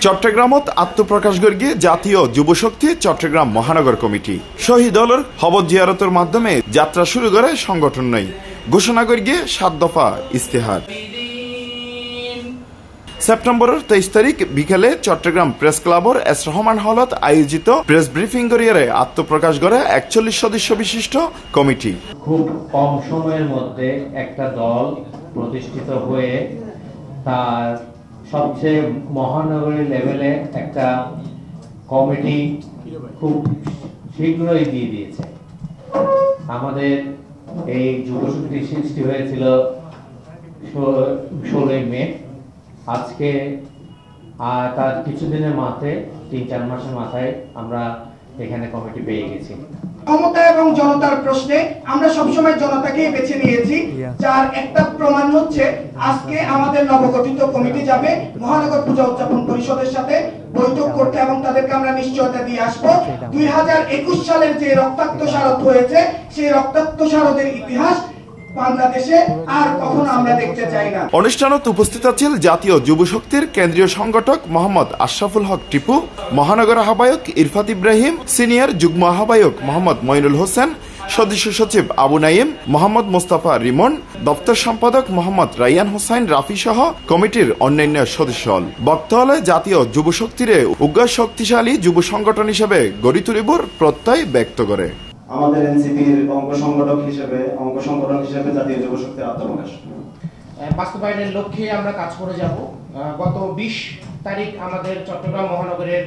চট্টগ্রামত আত্মপ্রকাশ করি জাতীয় যুবশক্তি চট্টগ্রাম মহানগর কমিটি শহীদ দলের হবত জিয়ারতের মাধ্যমে যাত্রা শুরু করে সংগঠন নয় ঘোষণা করি 7 দফা ইস্তেহার। সেপ্টেম্বরের 23 তারিখ বিকেলে চট্টগ্রাম প্রেস ক্লাবর এস রহমান হলত আয়োজিত প্রেস ব্রিফিং করিয়ে আত্মপ্রকাশ করে 41 সদস্য বিশিষ্ট কমিটি। খুব কম সময়ের মধ্যে একটা দল প্রতিষ্ঠিত হয়ে তার সবচেয়ে মহানগরী লেভেলে একটা কমিটি খুব শীঘ্রই দিয়ে দিয়েছে। আমাদের এই যুবশক্তি সৃষ্টি হয়েছিল 16 মে। আজকে তার কিছুদিনের মাথায় 3-4 মাসের মাথায় আমরা এখানে কমিটি পেয়ে গেছি। ক্ষমতা এবং জনতার প্রশ্নে আমরা সবসময় জনতাকেই বেছে নিয়েছি, যার একটা প্রমাণ হচ্ছে আজকে আমাদের নবগঠিত কমিটি যাবে মহানগর পূজা উদযাপন পরিষদের সাথে বৈঠক করতে এবং তাদেরকে আমরা নিশ্চয়তা দিয়ে আসবো 2021 সালের যে রক্তাক্ত শারদ হয়েছে সেই রক্তাক্ত শারদের ইতিহাস বাংলাদেশে আর কখনো আমরা দেখতে চাই না। অনুষ্ঠানত উপস্থিত আছেন জাতীয় যুবশক্তির কেন্দ্রীয় সংগঠক মোহাম্মদ আশরাফুল হক টিপু, মহানগর আহ্বায়ক ইরফাত ইব্রাহিম, সিনিয়র যুগ্ম আহ্বায়ক মোহাম্মদ মইনুল হোসেন, সদস্য সচিব আবু নাইম, মোহাম্মদ মোস্তফা রিমন, দপ্তর সম্পাদক মোহাম্মদ রাইয়ান হোসেন রাফি সহ কমিটির অন্যান্য সদস্য। বক্তব্যে জাতীয় যুবশক্তিরে উগ্র শক্তিশালী যুব সংগঠন হিসেবে গড়ি তুলিবর প্রত্যয় ব্যক্ত করে। আমাদের এনসিপির অঙ্গ সংগঠন হিসেবে জাতীয় যুবশক্তির আত্মপ্রকাশ বাস্তবায়নের লক্ষ্যে আমরা কাজ করে যাব। গত 20 তারিখ আমাদের চট্টগ্রাম মহানগরের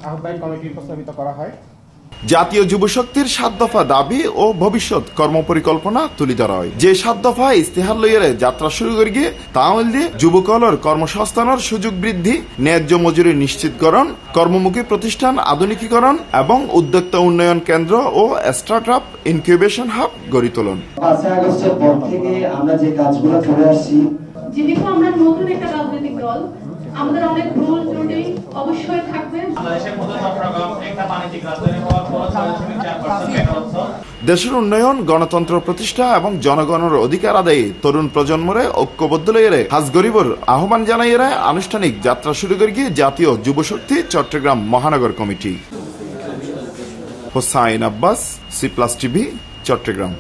আহ্বায়ক কমিটি প্রস্তাবিত করা হয়। জাতীয় যুবশক্তির 7 দফা দাবি ও ভবিষ্যৎ কর্মপরিকল্পনা তুলে ধরা হয়। যে 7 দফা ইস্তেহার লইয়ে যাত্রা শুরু করি তা হইলে যুবকলর কর্মসংস্থানের সুযোগ বৃদ্ধি, ন্যায্য মজুরি নিশ্চিতকরণ, কর্মমুখী প্রতিষ্ঠান আধুনিকীকরণ এবং উদ্যোক্তা উন্নয়ন কেন্দ্র ও স্টার্টআপ ইনকিউবেশন হাব গড়ে তোলন। 5 আগস্টের পর থেকে আমরা যে কাজগুলো করে আসছি, যেহেতু আমরা নতুন একটা রাজনৈতিক দল, আমাদের অনেক ভুল ত্রুটি অবশ্যই থাকবে। দেশের উন্নয়ন, গণতন্ত্র প্রতিষ্ঠা এবং জনগণের অধিকার আদায়ে তরুণ প্রজন্মরে ঐক্যবদ্ধ লইয়ে হাজ গরিবর আহ্বান জানাইয়ে আনুষ্ঠানিক যাত্রা শুরু করি জাতীয় যুবশক্তি চট্টগ্রাম মহানগর কমিটি। Hossain Abbas, C+ TV, Chittagong.